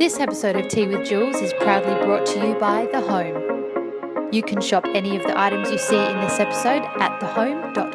This episode of Tea with Jules is proudly brought to you by The Home. You can shop any of the items you see in this episode at thehome.com.au.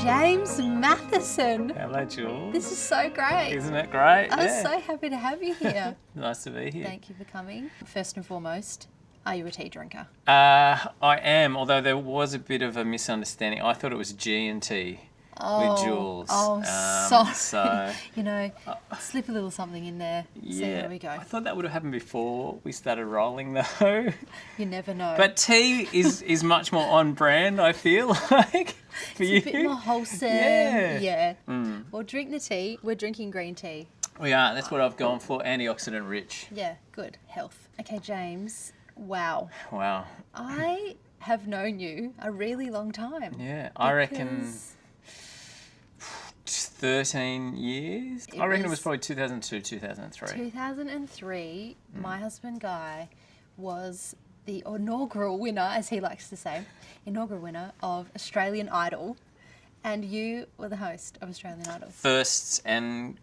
James Mathison. Hello, Jules. This is so great. Isn't it great? I'm so happy to have you here. Nice to be here. Thank you for coming. First and foremost, are you a tea drinker? I am, although there was a bit of a misunderstanding. I thought it was G&T with Jules. Sorry. So, you know, slip a little something in there. See yeah, how we go. I thought that would have happened before we started rolling, though. You never know. But tea is much more on brand, I feel like, for you. It's a bit more wholesome. Yeah. Well, drink the tea. We're drinking green tea. We are. That's what I've gone for. Antioxidant rich. Yeah, good. Health. Okay, James. Wow. Wow. I have known you a really long time. Yeah, I reckon 13 years. I reckon it was probably 2002, 2003. 2003, my husband Guy was the inaugural winner, as he likes to say, of Australian Idol, and you were the host of Australian Idol. First and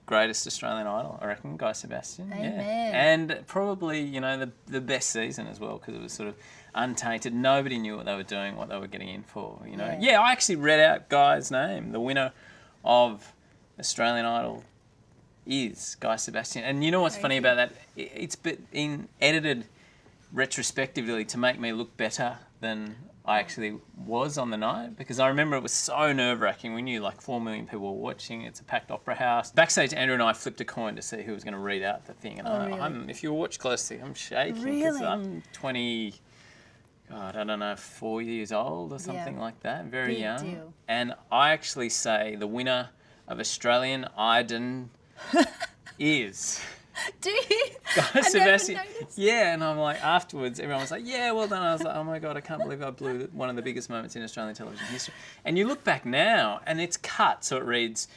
greatest Australian Idol, I reckon, Jules Sebastian. Amen. Yeah. And probably, you know, the best season as well, because it was sort of untainted. Nobody knew what they were doing, what they were getting in for, you know. Yeah, I actually read out Guy's name. The winner of Australian Idol is Jules Sebastian. And you know what's funny about that? It's been edited retrospectively to make me look better than I actually was on the night, because I remember it was so nerve-wracking. We knew like 4 million people were watching. It's a packed opera house. Backstage, Andrew and I flipped a coin to see who was going to read out the thing. And if you watch closely, I'm shaking because I'm 20... God, I don't know, 4 years old or something like that, very Big young. deal. And I actually say the winner of Australian Idol is Do you? Jules Sebastian. Noticed. Yeah, and I'm like, afterwards, everyone was like, yeah, well done. I was like, oh my God, I can't believe I blew one of the biggest moments in Australian television history. And you look back now, and it's cut, so it reads,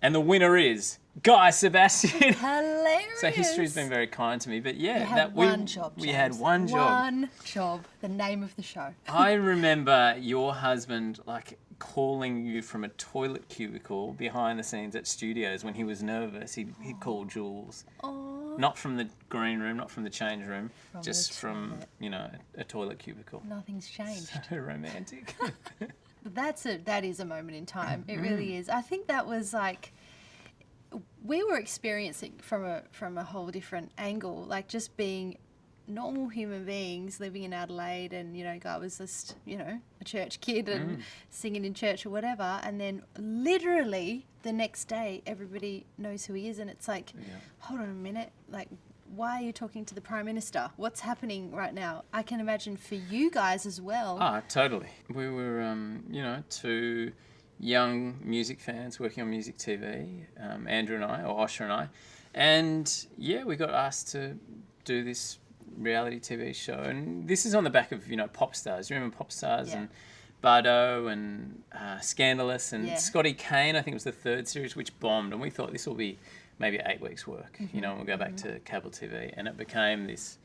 and the winner is Jules Sebastian. Hilarious. So history's been very kind to me, but yeah, You had one job, we James. had one job. One job. The name of the show. I remember your husband like calling you from a toilet cubicle behind the scenes at studios when he was nervous. He'd call Jules. Oh. Not from the green room, not from the change room, just the from, toilet. you know, a toilet cubicle. Nothing's changed. So romantic. But that is a moment in time. It really is. I think that was like, we were experiencing from a whole different angle, like just being normal human beings living in Adelaide, and you know, Guy was just, you know, a church kid and singing in church or whatever, and then literally the next day everybody knows who he is, and it's like, hold on a minute, like, why are you talking to the Prime Minister? What's happening right now? I can imagine for you guys as well. Ah, totally. We were, you know, two young music fans working on music TV, Andrew and I, or Osher and I, and yeah, we got asked to do this reality TV show, and this is on the back of, you know, pop stars. You remember pop stars and Bardo and Scandalous and Scotty Kane, I think it was the third series, which bombed, and we thought this will be maybe 8 weeks work, you know, and we'll go back to cable TV, and it became this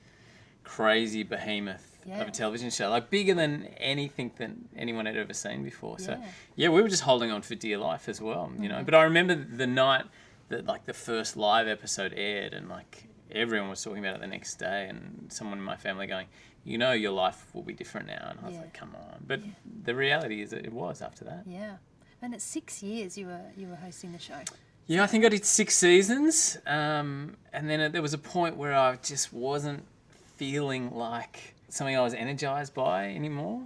crazy behemoth of a television show, like bigger than anything that anyone had ever seen before. So yeah, we were just holding on for dear life as well, you know. But I remember the night that like the first live episode aired, and like everyone was talking about it the next day, and someone in my family going, you know, your life will be different now. And I was like, come on. But the reality is that it was after that. Yeah. And it's 6 years you were hosting the show. Yeah, I think I did 6 seasons. And then there was a point where I just wasn't feeling like something I was energized by anymore.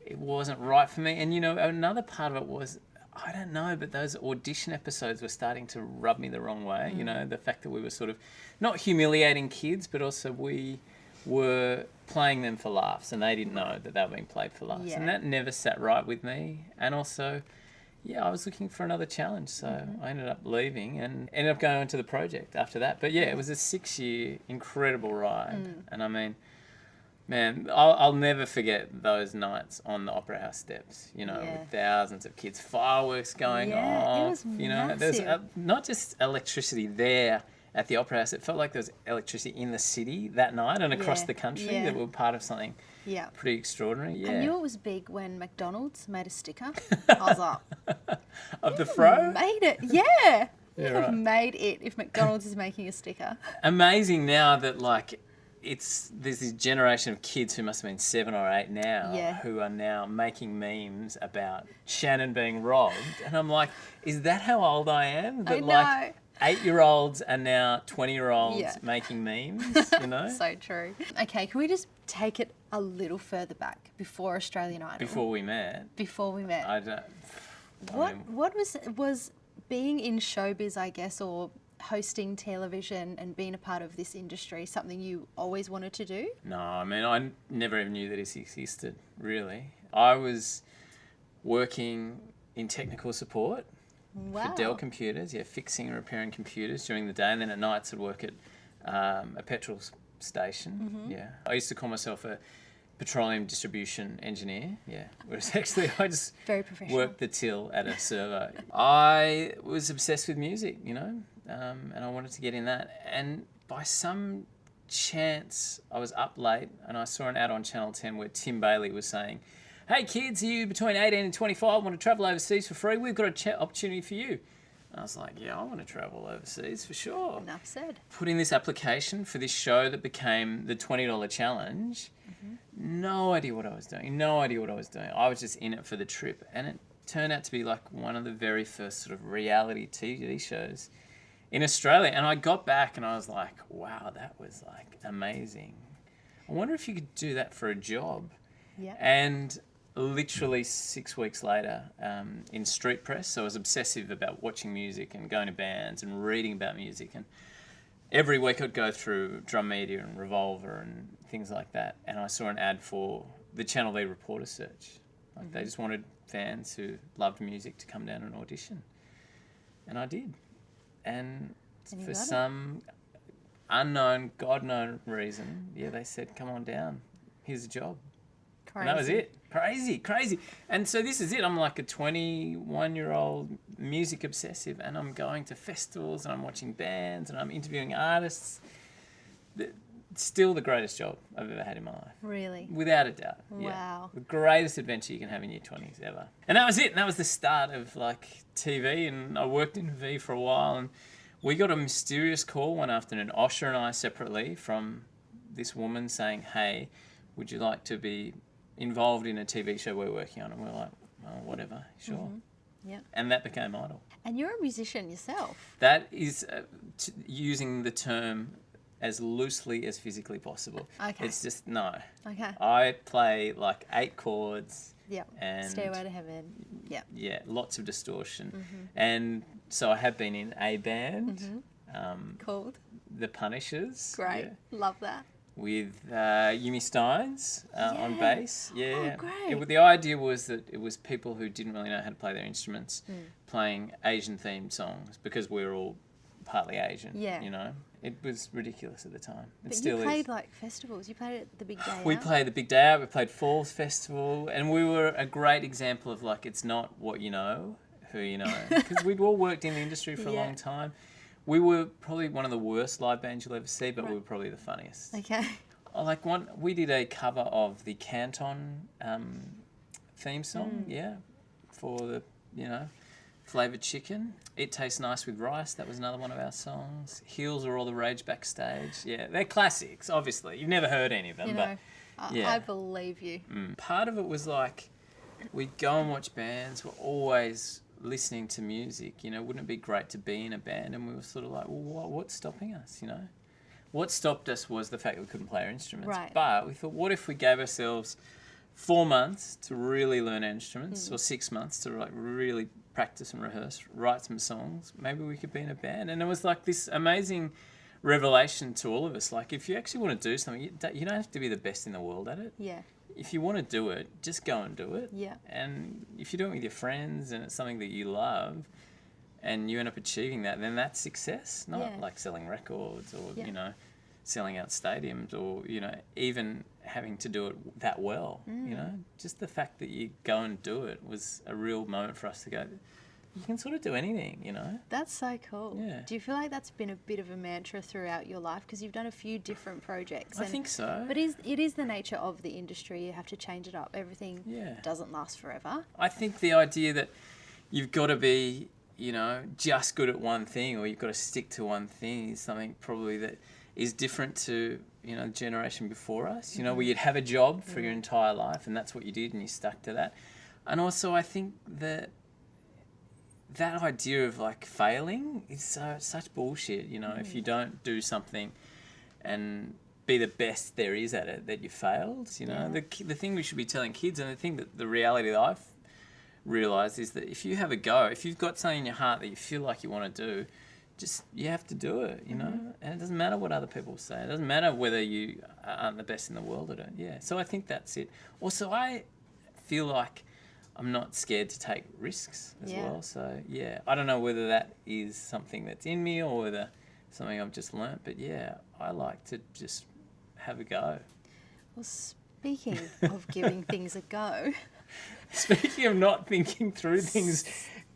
It wasn't right for me. And, you know, another part of it was, I don't know, but those audition episodes were starting to rub me the wrong way. You know, the fact that we were sort of not humiliating kids, but also we were playing them for laughs, and they didn't know that they were being played for laughs. And that never sat right with me. And also, I was looking for another challenge. So I ended up leaving and ended up going on to the project after that. But it was a 6-year incredible ride. And I mean, man, I'll never forget those nights on the Opera House steps, you know, with thousands of kids, fireworks going off. It was you know, there's not just electricity there at the Opera House, it felt like there was electricity in the city that night and across the country, that we were part of something pretty extraordinary. Yeah. I knew it was big when McDonald's made a sticker. I was like, Of the fro? made it. Yeah. Yeah, You've right. made it if McDonald's is making a sticker. Amazing now that, like, there's this generation of kids who must have been 7 or 8 now who are now making memes about Shannon being robbed. And I'm like, is that how old I am? That, I know. like, 8-year-olds are now 20-year-olds making memes, you know? So true. Okay, can we just take it a little further back before Australian Idol? Before we met. Before we met. I don't... What was being in showbiz, I guess, or hosting television and being a part of this industry something you always wanted to do? No, I mean, I never even knew that it existed, really. I was working in technical support for Dell computers, fixing and repairing computers during the day, and then at nights I'd work at a petrol station. I used to call myself a petroleum distribution engineer, whereas actually I just Very professional. worked the till at a servo. I was obsessed with music, you know, and I wanted to get in that. And by some chance, I was up late and I saw an ad on Channel 10 where Tim Bailey was saying, "Hey kids, are you between 18 and 25 want to travel overseas for free? We've got an opportunity for you." And I was like, yeah, I want to travel overseas for sure. Enough said. Put in this application for this show that became the $20 challenge. No idea what I was doing. I was just in it for the trip. And it turned out to be like one of the very first sort of reality TV shows in Australia. And I got back and I was like, wow, that was like amazing. I wonder if you could do that for a job. Yeah. And literally 6 weeks later, in street press, so I was obsessive about watching music and going to bands and reading about music. And every week I'd go through Drum Media and Revolver and things like that. And I saw an ad for the Channel V reporter search. Like they just wanted fans who loved music to come down and audition. And I did. And for some unknown, God-known reason, they said, come on down. Here's a job. And that was it. Crazy. And so this is it. I'm like a 21-year-old music obsessive and I'm going to festivals and I'm watching bands and I'm interviewing artists. Still the greatest job I've ever had in my life. Really? Without a doubt. Wow. Yeah. The greatest adventure you can have in your 20s ever. And that was it. And that was the start of like TV, and I worked in V for a while, and we got a mysterious call one afternoon, Osher and I separately, from this woman saying, "Hey, would you like to be involved in a TV show we're working on?" And we're like, "Well, whatever, sure." Yeah. And that became Idol. And you're a musician yourself. That is using the term as loosely as physically possible. Okay. It's just, no. Okay. I play like 8 chords. Yep. And Stairway to Heaven. Yep. Yeah, lots of distortion. And so I have been in a band. Called? The Punishers. Great. Yeah. Love that. With Yumi Steins on bass. Yeah. Oh, great. The idea was that it was people who didn't really know how to play their instruments playing Asian-themed songs, because we're all partly Asian, you know. It was ridiculous at the time. It But still you played is. like festivals. You played at the Big Day We Out. played the Big Day Out, we played Falls Festival, and we were a great example of like, it's not what you know, who you know. Because we'd all worked in the industry for a long time. We were probably one of the worst live bands you'll ever see, but we were probably the funniest. Okay. We did a cover of the Canton theme song, for the, flavoured chicken. It Tastes Nice with Rice, that was another one of our songs. Heels Are All the Rage Backstage. Yeah, they're classics, obviously. You've never heard any of them, but I believe you. Part of it was like, we'd go and watch bands, we're always listening to music, wouldn't it be great to be in a band? And we were sort of like, well, what's stopping us, What stopped us was the fact that we couldn't play our instruments. Right. But we thought, what if we gave ourselves 4 months to really learn our instruments, or 6 months to like really practice and rehearse, write some songs? Maybe we could be in a band. And it was like this amazing revelation to all of us. Like, if you actually want to do something, you don't have to be the best in the world at it. Yeah. If you want to do it, just go and do it. Yeah. And if you do it with your friends and it's something that you love and you end up achieving that, then that's success. Not like selling records or, selling out stadiums or, even having to do it that well. Just the fact that you go and do it was a real moment for us to go, you can sort of do anything, you know. That's so cool. Yeah. Do you feel like that's been a bit of a mantra throughout your life? Because you've done a few different projects. I think so. But it is the nature of the industry. You have to change it up. Everything Yeah. doesn't last forever. I think the idea that you've got to be, you know, just good at one thing, or you've got to stick to one thing, is something probably that is different to, you know, the generation before us, you know, where you'd have a job for your entire life and that's what you did and you stuck to that. And also I think that idea of like failing is such bullshit, you know. If you don't do something and be the best there is at it, that you failed, you know. The thing we should be telling kids, and the thing that the reality that I've realised is that if you have a go, if you've got something in your heart that you feel like you want to do, just you have to do it, you know. And it doesn't matter what other people say. It doesn't matter whether you aren't the best in the world at it. Yeah. So I think that's it. Also, I feel like I'm not scared to take risks as well. So yeah, I don't know whether that is something that's in me or whether something I've just learnt. But yeah, I like to just have a go. Well, speaking of giving things a go. Speaking of not thinking through things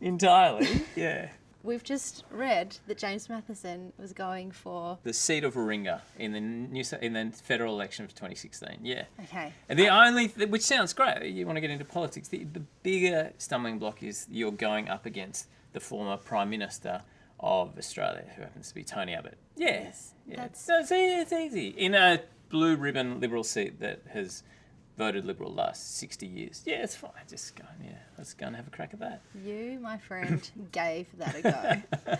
entirely, yeah. We've just read that James Mathison was going for the seat of Warringah in the federal election of 2016. Yeah. Okay. And the only, which sounds great, you want to get into politics. The bigger stumbling block is you're going up against the former Prime Minister of Australia, who happens to be Tony Abbott. Yeah. Yes. Yeah. So it's easy in a blue ribbon Liberal seat that has voted Liberal last 60 years. Yeah, it's fine. Just go, let's go and have a crack at that. You, my friend, gave that a go.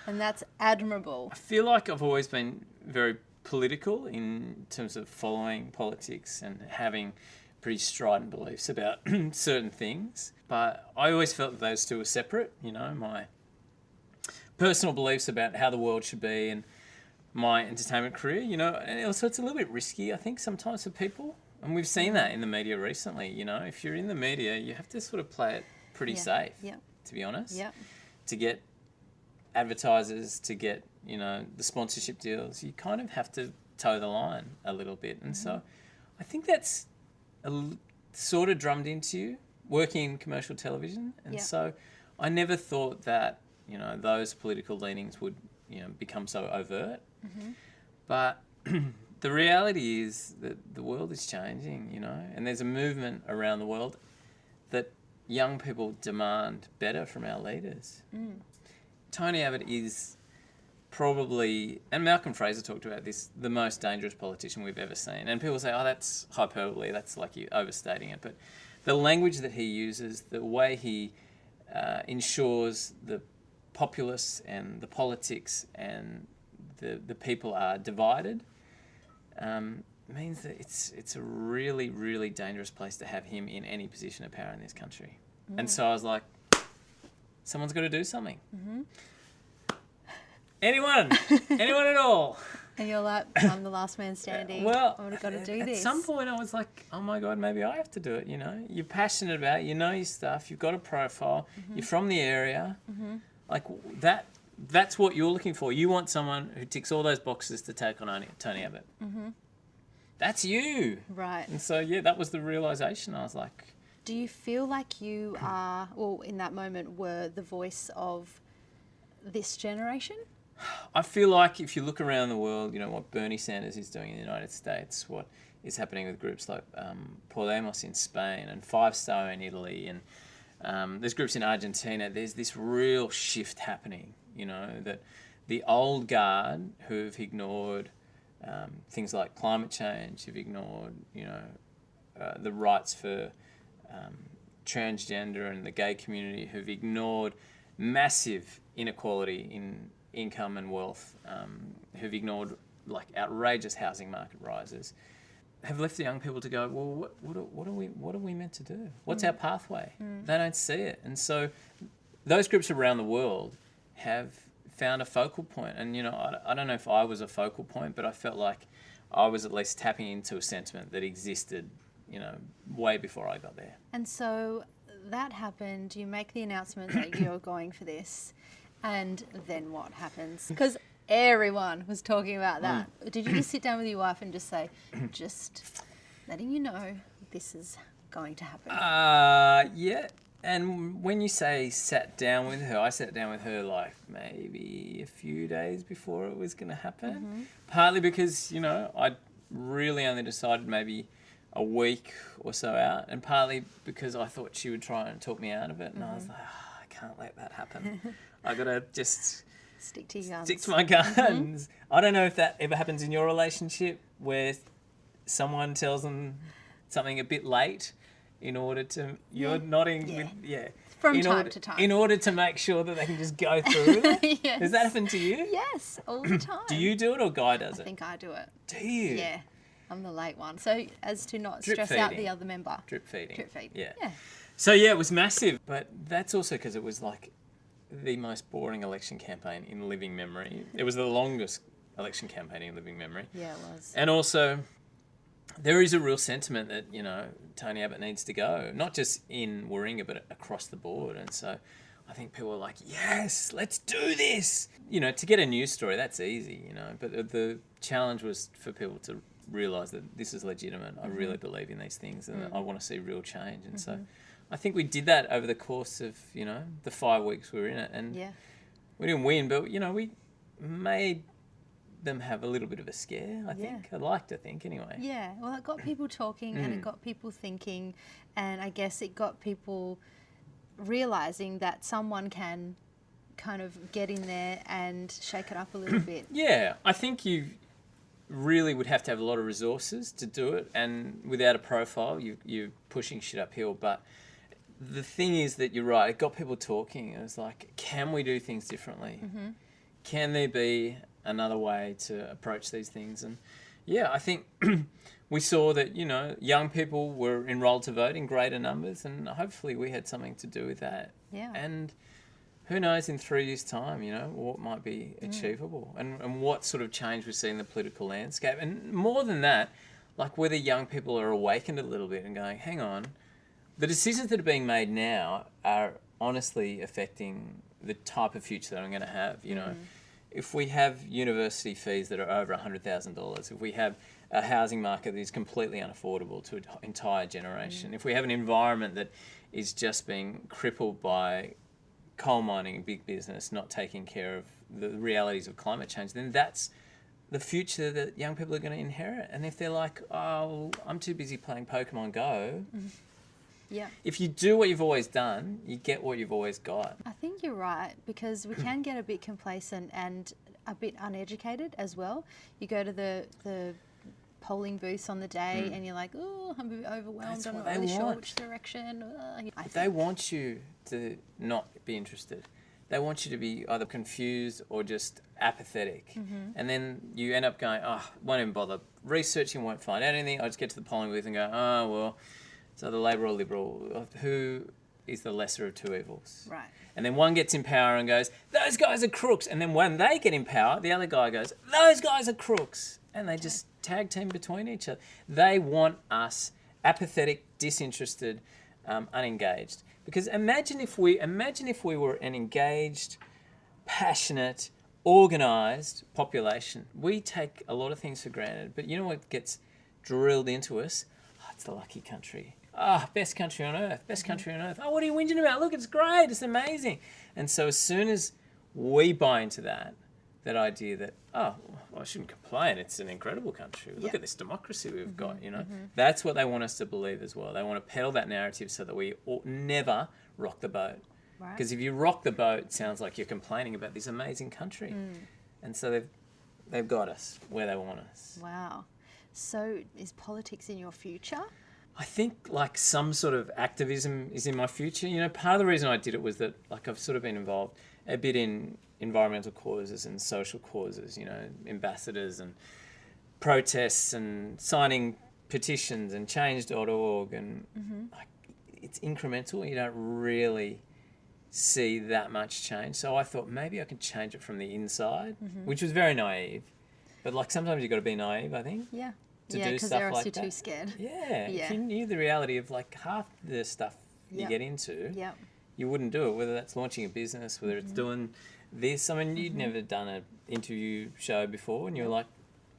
And that's admirable. I feel like I've always been very political in terms of following politics and having pretty strident beliefs about certain things. But I always felt that those two were separate, you know, my personal beliefs about how the world should be and my entertainment career, you know. And also it's a little bit risky, I think, sometimes for people. And we've seen that in the media recently, you know. If you're in the media, you have to sort of play it pretty safe, to be honest. Yeah. To get advertisers, to get, you know, the sponsorship deals, you kind of have to toe the line a little bit. And so I think that's sort of drummed into you working in commercial television. And so I never thought that, you know, those political leanings would, you know, become so overt. But the reality is that the world is changing, you know, and there's a movement around the world that young people demand better from our leaders. Tony Abbott is probably, and Malcolm Fraser talked about this, the most dangerous politician we've ever seen. And people say, oh, that's hyperbole, that's like you overstating it. But the language that he uses, the way he ensures the populace and the politics and the people are divided, means that it's a really, really dangerous place to have him in any position of power in this country. And so I was like, someone's got to do something. Anyone at all. And you're like, I'm the last man standing. Well, I've got to do this. At some point I was like, oh my God, maybe I have to do it, you know. You're passionate about it, you know your stuff, you've got a profile, you're from the area. Like that's what you're looking for. You want someone who ticks all those boxes to take on Tony Abbott. That's you. Right. And so, yeah, that was the realisation. I was like... Do you feel like you are, or in that moment, were the voice of this generation? I feel like if you look around the world, you know, what Bernie Sanders is doing in the United States, what is happening with groups like Podemos in Spain and Five Star in Italy, and there's groups in Argentina, there's this real shift happening, you know, that the old guard who've ignored things like climate change, who've ignored, you know, the rights for transgender and the gay community, who've ignored massive inequality in income and wealth, who've ignored like outrageous housing market rises, have left the young people to go, well, what are we meant to do? What's our pathway? They don't see it. And so those groups around the world have found a focal point. And, you know, I don't know if I was a focal point, but I felt like I was at least tapping into a sentiment that existed, you know, way before I got there. And so that happened. You make the announcement that you're going for this. And then what happens? Because everyone was talking about that. Did you just sit down with your wife and just say, just letting you know this is going to happen? Yeah. And when you say sat down with her, I sat down with her like maybe a few days before it was going to happen. Partly because, you know, I'd really only decided maybe a week or so out, and partly because I thought she would try and talk me out of it, and I was like, I can't let that happen. I got to just Stick to your guns. stick to my guns. I don't know if that ever happens in your relationship where someone tells them something a bit late in order to, you're nodding with, From in time order, to time. in order to make sure that they can just go through with it. Yes. Does that happen to you? Yes, all the time. Do you do it or Guy does I it? think I do it. Do you? Yeah, I'm the late one. So as to not Drip stress out feeding. the other member. Drip feeding. Drip feed. Yeah. Yeah. So yeah, it was massive, but that's also because it was like the most boring election campaign in living memory. It was the longest election campaign in living memory. Yeah, it was. And also, there is a real sentiment that, you know, Tony Abbott needs to go, not just in Warringah, but across the board. And so I think people are like, yes, let's do this. You know, to get a news story, that's easy, you know, but the challenge was for people to realise that this is legitimate. I really believe in these things and I want to see real change. And so I think we did that over the course of, you know, the 5 weeks we were in it. And we didn't win, but, you know, we made them have a little bit of a scare, I think. I'd like to think, anyway. Yeah, well, it got people talking and it got people thinking, and I guess it got people realising that someone can kind of get in there and shake it up a little bit. Yeah, I think you really would have to have a lot of resources to do it, and without a profile, you're pushing shit uphill. But the thing is that you're right, it got people talking. It was like, can we do things differently? Can there be another way to approach these things? And yeah, I think we saw that, you know, young people were enrolled to vote in greater numbers, and hopefully we had something to do with that. Yeah. And who knows in 3 years' time, you know, what might be achievable and what sort of change we see in the political landscape. And more than that, like whether young people are awakened a little bit and going, hang on, the decisions that are being made now are honestly affecting the type of future that I'm going to have, you know. If we have university fees that are over $100,000, if we have a housing market that is completely unaffordable to an entire generation, if we have an environment that is just being crippled by coal mining and big business not taking care of the realities of climate change, then that's the future that young people are going to inherit. And if they're like, oh, I'm too busy playing Pokemon Go, if you do what you've always done, you get what you've always got. I think you're right, because we can get a bit complacent and a bit uneducated as well. You go to the polling booths on the day and you're like, oh, I'm a bit overwhelmed. That's I'm what not they really sure want. which direction. They want you to not be interested. They want you to be either confused or just apathetic. And then you end up going, oh, won't even bother researching, won't find out anything. I just get to the polling booth and go, oh, well, so the Labor or Liberal, who is the lesser of two evils? Right. And then one gets in power and goes, those guys are crooks. And then when they get in power, the other guy goes, those guys are crooks. And they just tag team between each other. They want us apathetic, disinterested, unengaged. Because imagine if we were an engaged, passionate, organised population. We take a lot of things for granted, but you know what gets drilled into us? Oh, it's the lucky country. Ah, best country on earth, best country on earth. Oh, what are you whinging about? Look, it's great, it's amazing. And so as soon as we buy into that idea that, oh, well, I shouldn't complain, it's an incredible country. Look at this democracy we've got, you know. That's what they want us to believe as well. They want to peddle that narrative so that we never rock the boat. Because if you rock the boat, it sounds like you're complaining about this amazing country. And so they've got us where they want us. Wow. So is politics in your future? I think like some sort of activism is in my future. You know, part of the reason I did it was that like I've sort of been involved a bit in environmental causes and social causes, you know, ambassadors and protests and signing petitions and change.org and like, it's incremental. You don't really see that much change. So I thought maybe I can change it from the inside, which was very naive. But like sometimes you've got to be naive, I think. Yeah. To Yeah, do because stuff they're like also that. too scared. Yeah. Yeah. If you knew the reality of like half the stuff you get into, you wouldn't do it, whether that's launching a business, whether it's doing this. I mean, you'd never done an interview show before and you're like,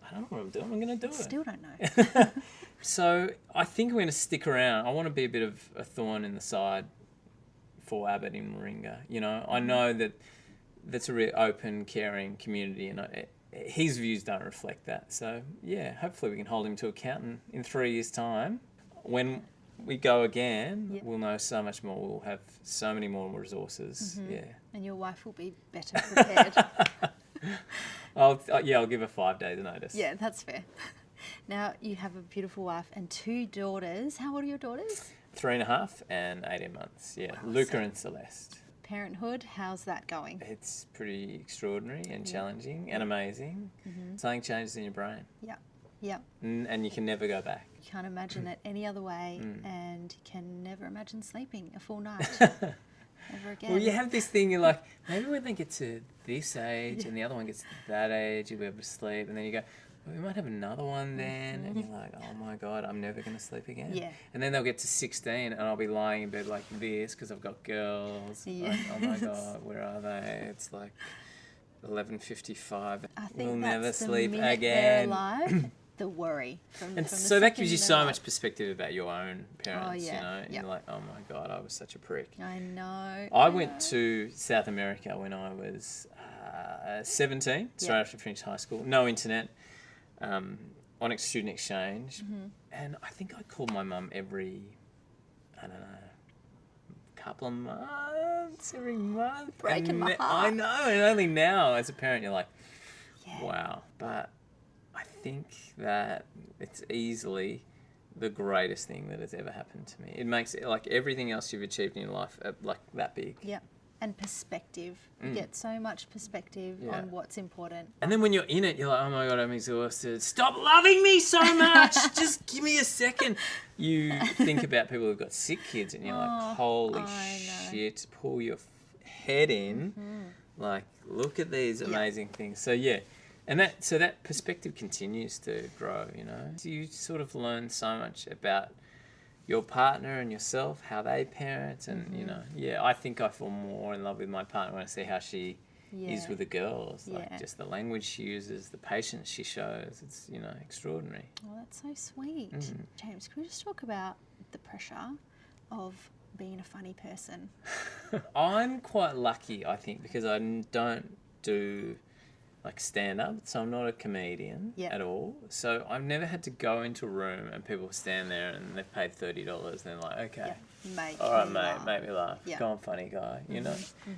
I don't know what I'm doing, I'm going to do it. Still don't know. So I think I'm going to stick around. I want to be a bit of a thorn in the side for Abbott in Warringah. You know, I know that that's a really open, caring community, and his views don't reflect that. So, yeah, hopefully we can hold him to account in 3 years' time. When we go again, we'll know so much more. We'll have so many more resources. Yeah. And your wife will be better prepared. I'll give her 5 days notice. Yeah, that's fair. Now, you have a beautiful wife and 2 daughters. How old are your daughters? 3.5 and 18 months. Yeah, wow, Luca and Celeste. Parenthood, how's that going? It's pretty extraordinary and challenging and amazing. Something changes in your brain. Yeah. And you can never go back. You can't imagine it any other way, and you can never imagine sleeping a full night. Never again. Well, you have this thing, you're like, maybe when they get to this age and the other one gets to that age, you'll be able to sleep. And then you go, well, we might have another one then. And you're like, oh my God, I'm never going to sleep again. Yeah. And then they'll get to 16 and I'll be lying in bed like this because I've got girls. Yeah. Like, oh my God, where are they? It's like 11:55. I think we'll that's never the sleep minute again. They're alive, the worry. And so that gives you so much perspective about your own parents, yeah. you know. And you're like, oh my God, I was such a prick. I know. I went to South America when I was 17, straight after I finished high school. No internet, on student exchange. And I think I called my mum every, I don't know, couple of months, every month. Breaking my heart. I know, and only now as a parent you're like, wow. But I think that it's easily the greatest thing that has ever happened to me. It makes it like everything else you've achieved in your life like that big. Yeah. And perspective. You get so much perspective on what's important. And then when you're in it, you're like, oh my God, I'm exhausted. Stop loving me so much. Just give me a second. You think about people who've got sick kids and you're like, holy shit, pull your head in. Like, look at these amazing things. So, yeah. And that perspective continues to grow, you know. So you sort of learn so much about your partner and yourself, how they parent, and you know, I think I fall more in love with my partner when I see how she is with the girls, like just the language she uses, the patience she shows. It's, you know, extraordinary. Oh, that's so sweet. James, can we just talk about the pressure of being a funny person? I'm quite lucky, I think, because I don't do like stand-up, so I'm not a comedian at all. So I've never had to go into a room and people stand there and they've paid $30 and they're like, okay, all right, mate, make me laugh. Go on, funny guy, you know.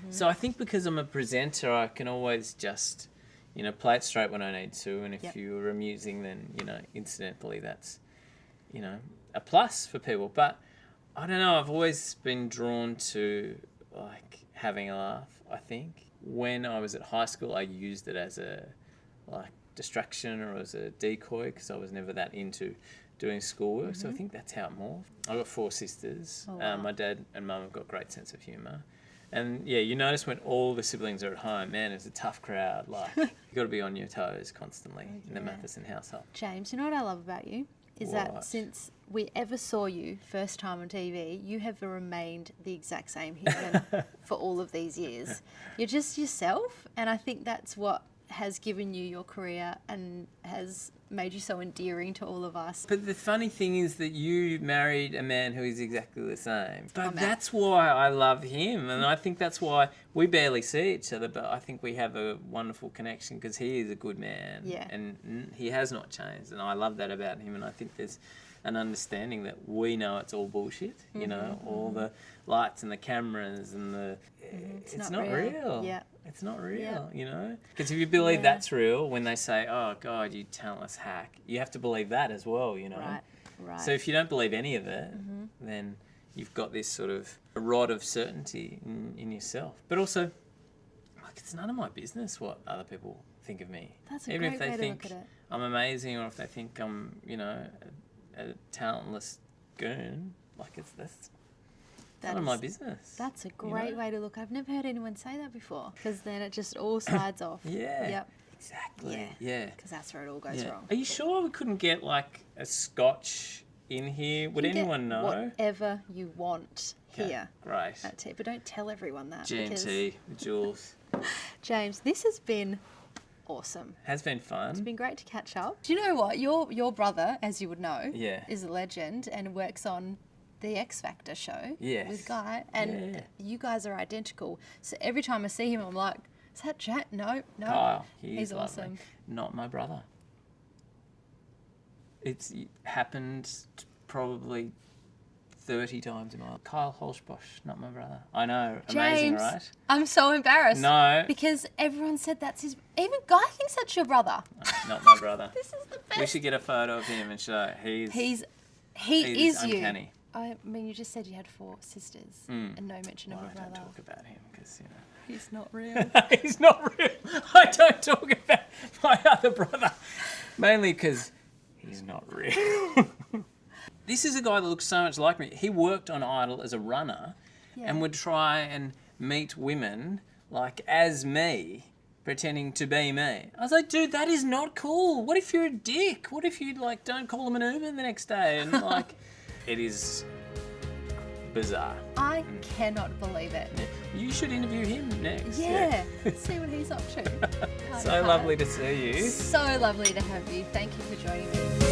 So I think because I'm a presenter, I can always just, you know, play it straight when I need to. And if you were amusing, then, you know, incidentally, that's, you know, a plus for people. But I don't know, I've always been drawn to like having a laugh, I think. When I was at high school, I used it as a like distraction or as a decoy because I was never that into doing schoolwork. So I think that's how it morphed. I've got 4 sisters. Oh, wow. My dad and mum have got a great sense of humour. And yeah, you notice when all the siblings are at home, man, it's a tough crowd. Like, you've got to be on your toes constantly in the Mathison household. James, you know what I love about you? Is that since we ever saw you first time on TV, you have remained the exact same human for all of these years. You're just yourself, and I think that's what has given you your career and has made you so endearing to all of us. But the funny thing is that you married a man who is exactly the same. But that's why I love him, and I think that's why we barely see each other, but I think we have a wonderful connection because he is a good man. Yeah. And he has not changed, and I love that about him, and I think there's an understanding that we know it's all bullshit, you know, all the lights and the cameras and the... It's not real. Yeah. It's not real, you know? Because if you believe that's real, when they say, oh, God, you talentless hack, you have to believe that as well, you know? Right. So if you don't believe any of it, then you've got this sort of rod of certainty in yourself. But also, like, it's none of my business what other people think of me. That's a Even great if they way to think look at it. I'm amazing or if they think I'm, you know, a talentless goon, like, that's none of my business. That's a great way to look. I've never heard anyone say that before because then it just all slides off. Yeah. Yep. Exactly. Yeah. Because that's where it all goes wrong. Are you sure we couldn't get like a scotch in here? Would anyone know? Whatever you want here. Great. At tea. But don't tell everyone that. GMT, Jules. James, this has been awesome. Has been fun. It's been great to catch up. Do you know what? Your brother, as you would know, Yeah. is a legend and works on the X Factor show Yes. with Guy, and Yeah. you guys are identical. So every time I see him, I'm like, is that Jack? No. Kyle, He's lovely. awesome. Not my brother. It's happened probably 30 times in my life. Kyle Holschbosch, not my brother. I know, amazing, James, right? I'm so embarrassed. No. Because everyone said that's his. Even Guy thinks that's your brother. Not my brother. This is the best. We should get a photo of him and show he He is is you. uncanny. I mean, you just said you had 4 sisters and no mention of I a don't brother. talk about him because, He's not real. he's not real. I don't talk about my other brother. Mainly because he's not real. This is a guy that looks so much like me. He worked on Idol as a runner and would try and meet women like as me, pretending to be me. I was like, dude, that is not cool. What if you're a dick? What if you like don't call him an Uber the next day? And like, it is bizarre. I cannot believe it. You should interview him next. Yeah. See what he's up to. So lovely to see you. So lovely to have you. Thank you for joining me.